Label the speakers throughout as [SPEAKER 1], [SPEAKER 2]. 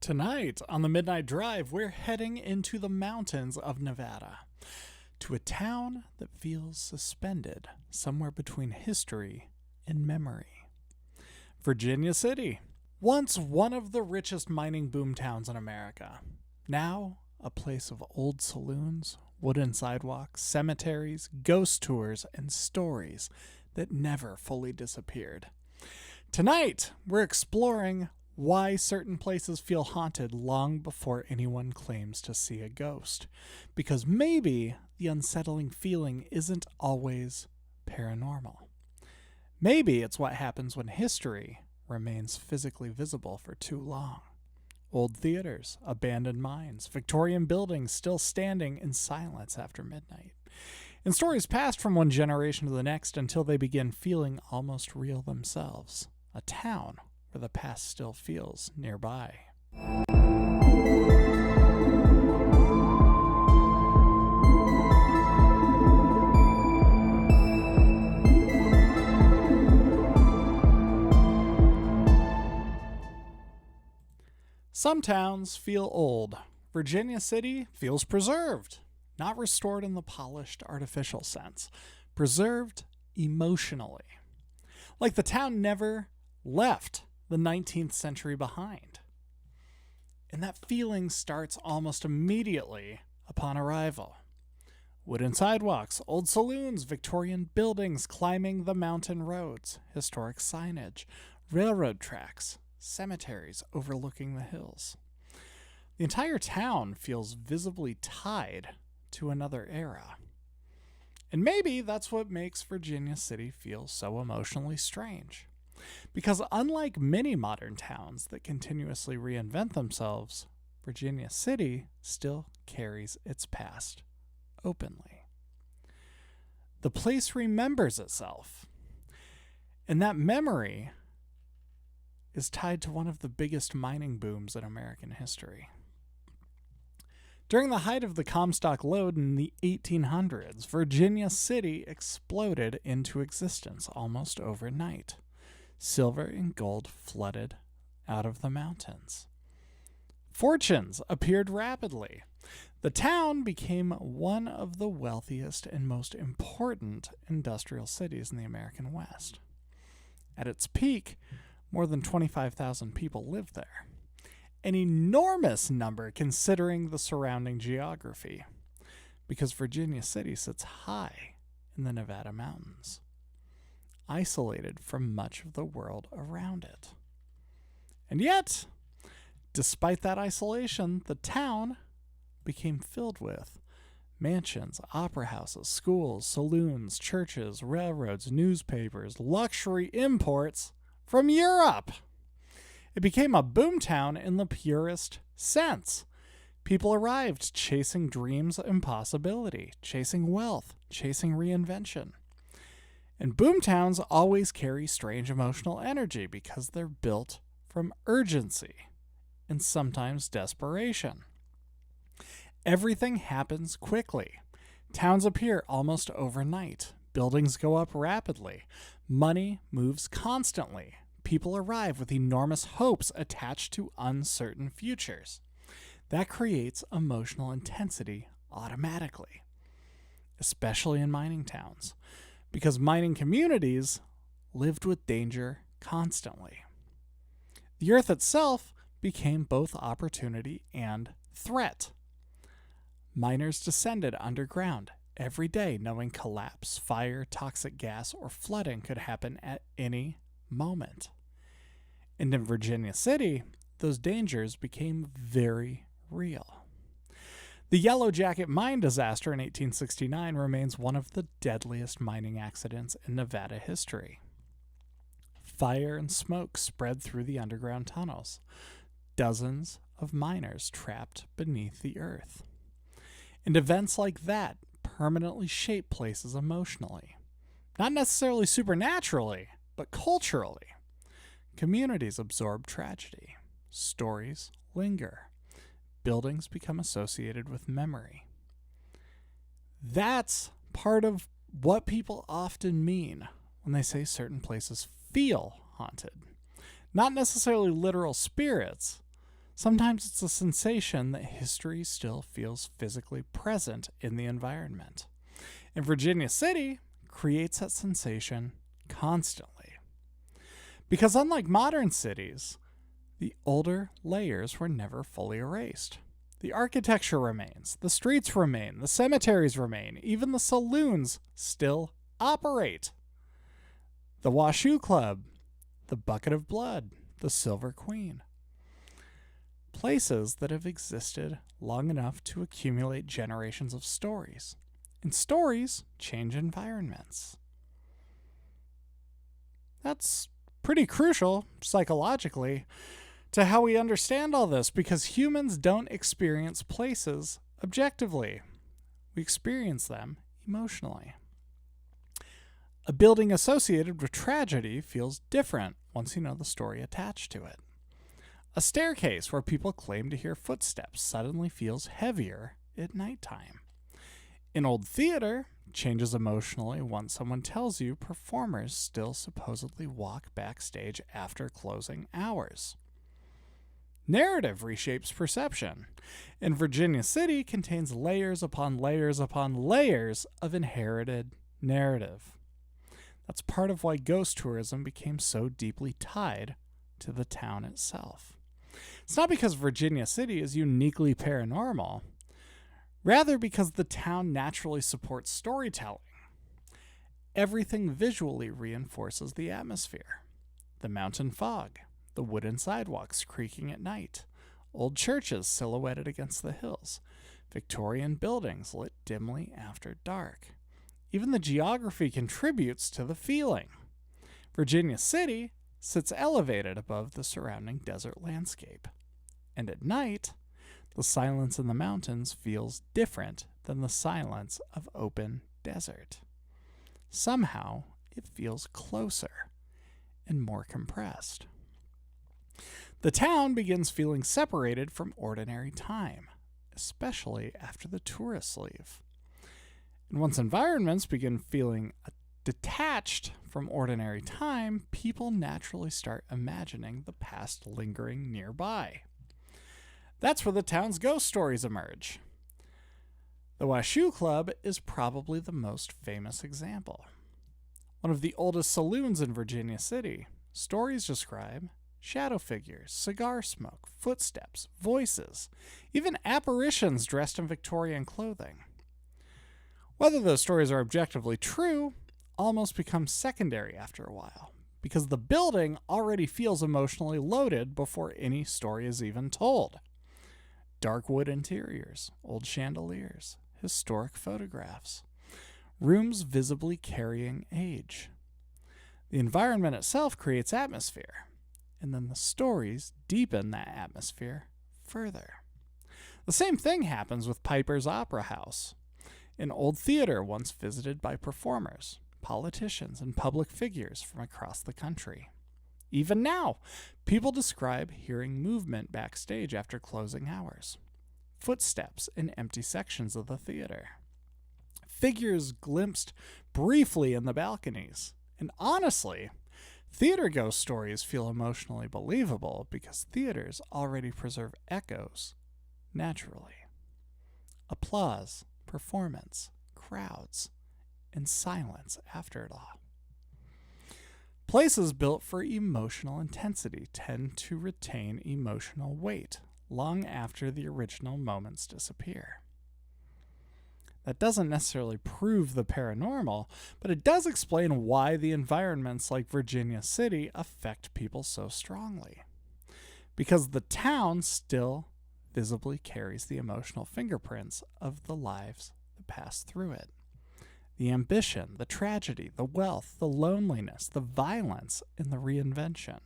[SPEAKER 1] Tonight on the Midnight Drive, we're heading into the mountains of Nevada, to a town that feels suspended somewhere between history and memory. Virginia City, once one of the richest mining boomtowns in America, now a place of old saloons, wooden sidewalks, cemeteries, ghost tours, and stories that never fully disappeared. Tonight, we're exploring why certain places feel haunted long before anyone claims to see a ghost. Because maybe the unsettling feeling isn't always paranormal. Maybe it's what happens when history remains physically visible for too long. Old theaters, abandoned mines, Victorian buildings still standing in silence after midnight. And stories passed from one generation to the next until they begin feeling almost real themselves. A town where the past still feels nearby. Some towns feel old. Virginia City feels preserved, not restored in the polished, artificial sense, preserved emotionally. Like the town never left the 19th century behind. And that feeling starts almost immediately upon arrival. Wooden sidewalks, old saloons, Victorian buildings climbing the mountain roads, historic signage, railroad tracks, cemeteries overlooking the hills. The entire town feels visibly tied to another era. And maybe that's what makes Virginia City feel so emotionally strange. Because unlike many modern towns that continuously reinvent themselves, Virginia City still carries its past openly. The place remembers itself, and that memory is tied to one of the biggest mining booms in American history. During the height of the Comstock Lode in the 1800s, Virginia City exploded into existence almost overnight. Silver and gold flooded out of the mountains. Fortunes appeared rapidly. The town became one of the wealthiest and most important industrial cities in the American West. At its peak, more than 25,000 people lived there. An enormous number considering the surrounding geography, because Virginia City sits high in the Nevada mountains, isolated from much of the world around it. And yet, despite that isolation, the town became filled with mansions, opera houses, schools, saloons, churches, railroads, newspapers, luxury imports from Europe. It became a boomtown in the purest sense. People arrived chasing dreams and possibility, chasing wealth, chasing reinvention. And boomtowns always carry strange emotional energy because they're built from urgency and sometimes desperation. Everything happens quickly. Towns appear almost overnight. Buildings go up rapidly. Money moves constantly. People arrive with enormous hopes attached to uncertain futures. That creates emotional intensity automatically, especially in mining towns, because mining communities lived with danger constantly. The earth itself became both opportunity and threat. Miners descended underground every day, knowing collapse, fire, toxic gas, or flooding could happen at any moment. And in Virginia City, those dangers became very real. The Yellow Jacket mine disaster in 1869 remains one of the deadliest mining accidents in Nevada history. Fire and smoke spread through the underground tunnels. Dozens of miners trapped beneath the earth. And events like that permanently shape places emotionally. Not necessarily supernaturally, but culturally. Communities absorb tragedy. Stories linger. Buildings become associated with memory. That's part of what people often mean when they say certain places feel haunted. Not necessarily literal spirits, Sometimes it's a sensation that history still feels physically present in the environment. And Virginia City creates that sensation constantly. Because unlike modern cities, the older layers were never fully erased. The architecture remains, the streets remain, the cemeteries remain, even the saloons still operate. The Washoe Club, the Bucket of Blood, the Silver Queen. Places that have existed long enough to accumulate generations of stories. And stories change environments. That's pretty crucial, psychologically, to how we understand all this, because humans don't experience places objectively. We experience them emotionally. A building associated with tragedy feels different once you know the story attached to it. A staircase where people claim to hear footsteps suddenly feels heavier at nighttime. An old theater changes emotionally once someone tells you performers still supposedly walk backstage after closing hours. Narrative reshapes perception, and Virginia City contains layers upon layers upon layers of inherited narrative. That's part of why ghost tourism became so deeply tied to the town itself. It's not because Virginia City is uniquely paranormal, rather because the town naturally supports storytelling. Everything visually reinforces the atmosphere. The mountain fog, the wooden sidewalks creaking at night, old churches silhouetted against the hills, Victorian buildings lit dimly after dark. Even the geography contributes to the feeling. Virginia City sits elevated above the surrounding desert landscape. And at night, the silence in the mountains feels different than the silence of open desert. Somehow, it feels closer and more compressed. The town begins feeling separated from ordinary time, especially after the tourists leave. And once environments begin feeling detached from ordinary time, people naturally start imagining the past lingering nearby. That's where the town's ghost stories emerge. The Washoe Club is probably the most famous example. One of the oldest saloons in Virginia City, stories describe shadow figures, cigar smoke, footsteps, voices, even apparitions dressed in Victorian clothing. Whether those stories are objectively true almost becomes secondary after a while, because the building already feels emotionally loaded before any story is even told. Dark wood interiors, old chandeliers, historic photographs, rooms visibly carrying age. The environment itself creates atmosphere, and then the stories deepen that atmosphere further. The same thing happens with Piper's Opera House, an old theater once visited by performers, politicians, and public figures from across the country. Even now, people describe hearing movement backstage after closing hours, footsteps in empty sections of the theater, figures glimpsed briefly in the balconies. And honestly, theater ghost stories feel emotionally believable because theaters already preserve echoes naturally. Applause, performance, crowds, and silence after it all. Places built for emotional intensity tend to retain emotional weight long after the original moments disappear. That doesn't necessarily prove the paranormal, but it does explain why the environments like Virginia City affect people so strongly. Because the town still visibly carries the emotional fingerprints of the lives that passed through it. The ambition, the tragedy, the wealth, the loneliness, the violence, and the reinvention.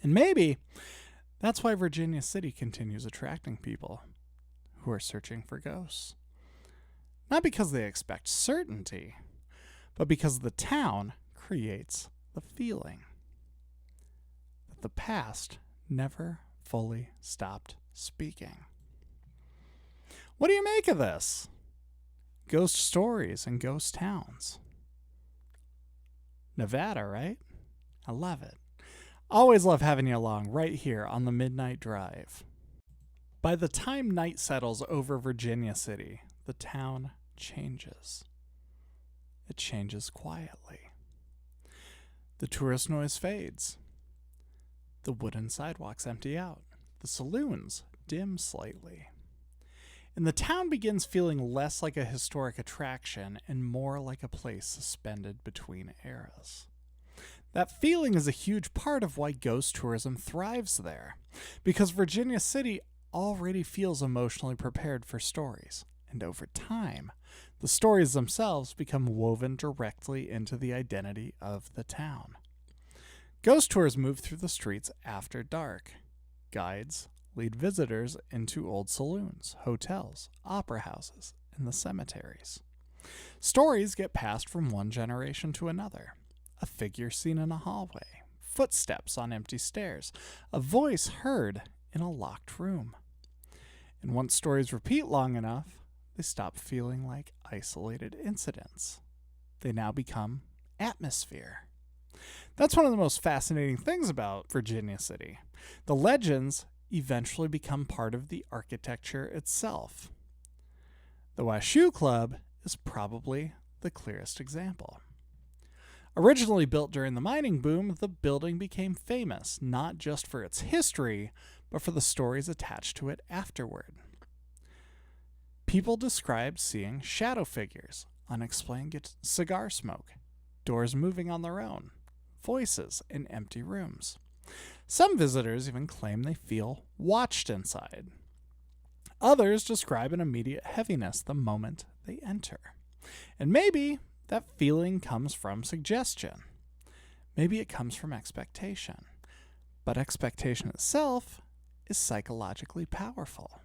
[SPEAKER 1] And maybe that's why Virginia City continues attracting people who are searching for ghosts. Not because they expect certainty, but because the town creates the feeling that the past never fully stopped speaking. What do you make of this? Ghost stories and ghost towns. Nevada, right? I love it. Always love having you along right here on the Midnight Drive. By the time night settles over Virginia City, the town changes. It changes quietly. The tourist noise fades. The wooden sidewalks empty out. The saloons dim slightly. And the town begins feeling less like a historic attraction and more like a place suspended between eras. That feeling is a huge part of why ghost tourism thrives there, because Virginia City already feels emotionally prepared for stories, and over time, the stories themselves become woven directly into the identity of the town. Ghost tours move through the streets after dark. Guides lead visitors into old saloons, hotels, opera houses, and the cemeteries. Stories get passed from one generation to another. A figure seen in a hallway, footsteps on empty stairs, a voice heard in a locked room. And once stories repeat long enough, they stop feeling like isolated incidents. They now become atmosphere. That's one of the most fascinating things about Virginia City. The legends eventually become part of the architecture itself. The Washoe Club is probably the clearest example. Originally built during the mining boom, the building became famous not just for its history, but for the stories attached to it afterward. People described seeing shadow figures, unexplained cigar smoke, doors moving on their own, voices in empty rooms. Some visitors even claim they feel watched inside. Others describe an immediate heaviness the moment they enter. And maybe that feeling comes from suggestion. Maybe it comes from expectation. But expectation itself is psychologically powerful.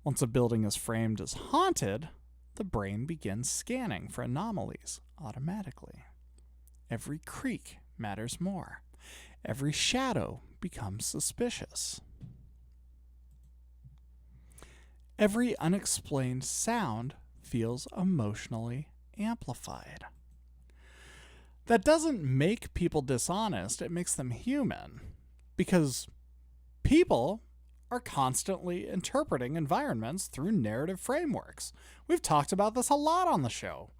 [SPEAKER 1] Once a building is framed as haunted, the brain begins scanning for anomalies automatically. Every creak matters more. Every shadow becomes suspicious. Every unexplained sound feels emotionally amplified. That doesn't make people dishonest, it makes them human. Because people are constantly interpreting environments through narrative frameworks. We've talked about this a lot on the show.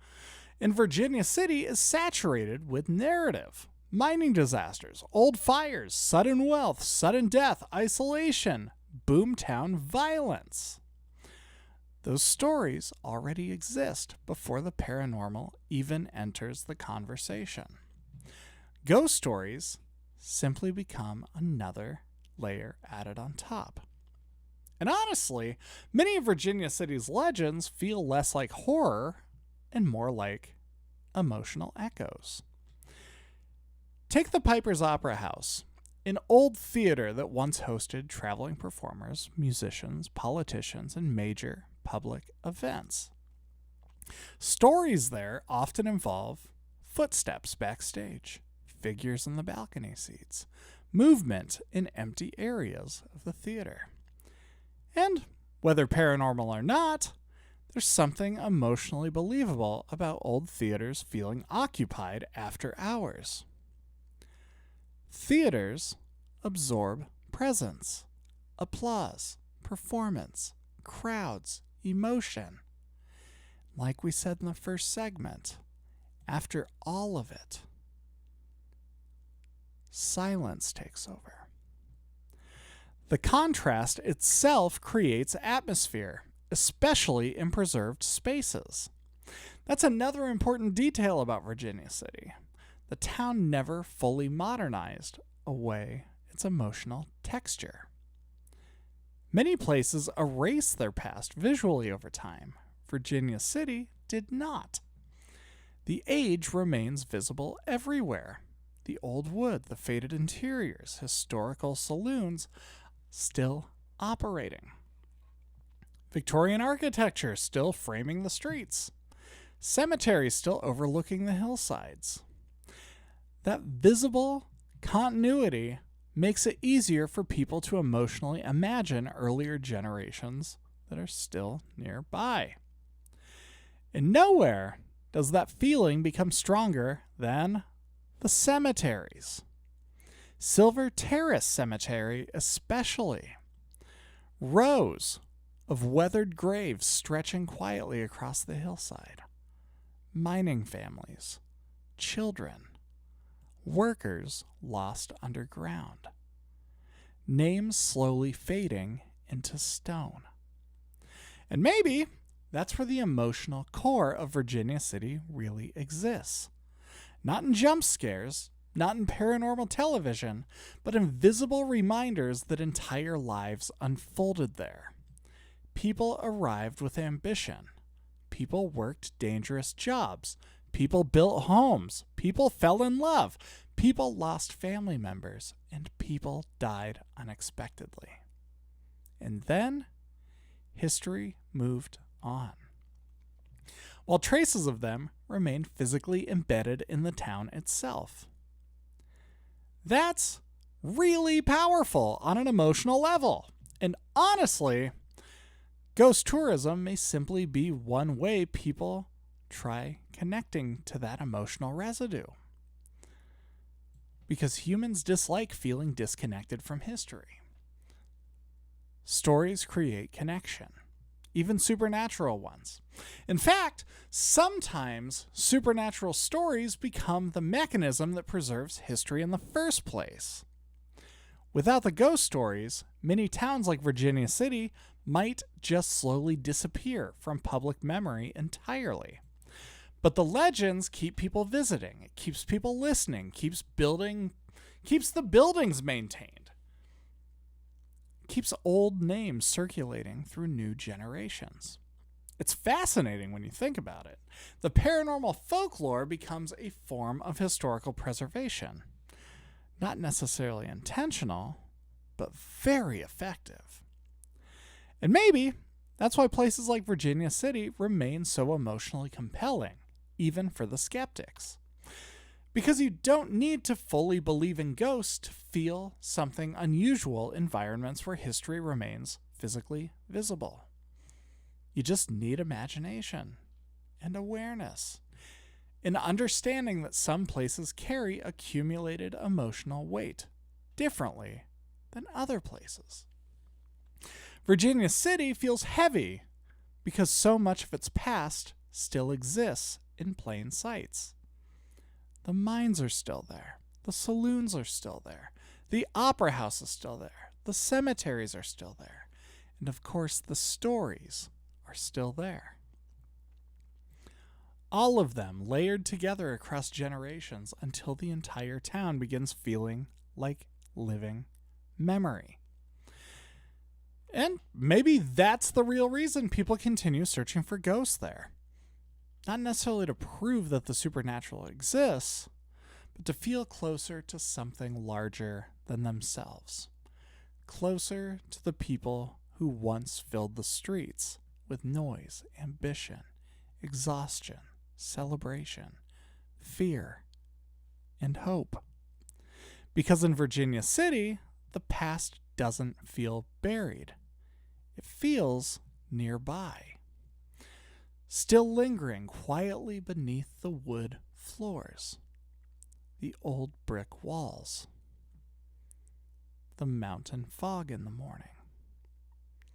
[SPEAKER 1] And Virginia City is saturated with narrative. Mining disasters, old fires, sudden wealth, sudden death, isolation, boomtown violence. Those stories already exist before the paranormal even enters the conversation. Ghost stories simply become another layer added on top. And honestly, many of Virginia City's legends feel less like horror and more like emotional echoes. Take the Piper's Opera House, an old theater that once hosted traveling performers, musicians, politicians, and major public events. Stories there often involve footsteps backstage, figures in the balcony seats, movement in empty areas of the theater. And whether paranormal or not, there's something emotionally believable about old theaters feeling occupied after hours. Theaters absorb presence, applause, performance, crowds, emotion. Like we said in the first segment, after all of it, silence takes over. The contrast itself creates atmosphere, especially in preserved spaces. That's another important detail about Virginia City. The town never fully modernized away its emotional texture. Many places erase their past visually over time. Virginia City did not. The age remains visible everywhere. The old wood, the faded interiors, historical saloons, still operating. Victorian architecture still framing the streets. Cemeteries still overlooking the hillsides. That visible continuity makes it easier for people to emotionally imagine earlier generations that are still nearby. And nowhere does that feeling become stronger than the cemeteries. Silver Terrace Cemetery especially. Rows of weathered graves stretching quietly across the hillside. Mining families, children, workers lost underground. Names slowly fading into stone. And maybe that's where the emotional core of Virginia City really exists. Not in jump scares, not in paranormal television, but in visible reminders that entire lives unfolded there. People arrived with ambition. People worked dangerous jobs. People built homes. People fell in love. People lost family members. And people died unexpectedly. And then history moved on. While traces of them remained physically embedded in the town itself. That's really powerful on an emotional level. And honestly, ghost tourism may simply be one way people try connecting to that emotional residue. Because humans dislike feeling disconnected from history. Stories create connection, even supernatural ones. In fact, sometimes supernatural stories become the mechanism that preserves history in the first place. Without the ghost stories, many towns like Virginia City might just slowly disappear from public memory entirely. But the legends keep people visiting, it keeps people listening, keeps the buildings maintained, keeps old names circulating through new generations. It's fascinating when you think about it. The paranormal folklore becomes a form of historical preservation. Not necessarily intentional, but very effective. And maybe that's why places like Virginia City remain so emotionally compelling, even for the skeptics. Because you don't need to fully believe in ghosts to feel something unusual in environments where history remains physically visible. You just need imagination and awareness, an understanding that some places carry accumulated emotional weight differently than other places. Virginia City feels heavy because so much of its past still exists in plain sight. The mines are still there. The saloons are still there. The opera house is still there. The cemeteries are still there. And of course, the stories are still there. All of them layered together across generations until the entire town begins feeling like living memory. And maybe that's the real reason people continue searching for ghosts there. Not necessarily to prove that the supernatural exists, but to feel closer to something larger than themselves. Closer to the people who once filled the streets with noise, ambition, exhaustion, celebration, fear, and hope. Because in Virginia City, the past doesn't feel buried. It feels nearby. Still lingering quietly beneath the wood floors, the old brick walls, the mountain fog in the morning,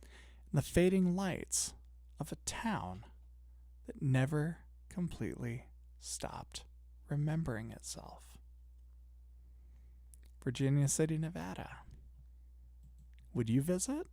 [SPEAKER 1] and the fading lights of a town that never completely stopped remembering itself. Virginia City, Nevada. Would you visit?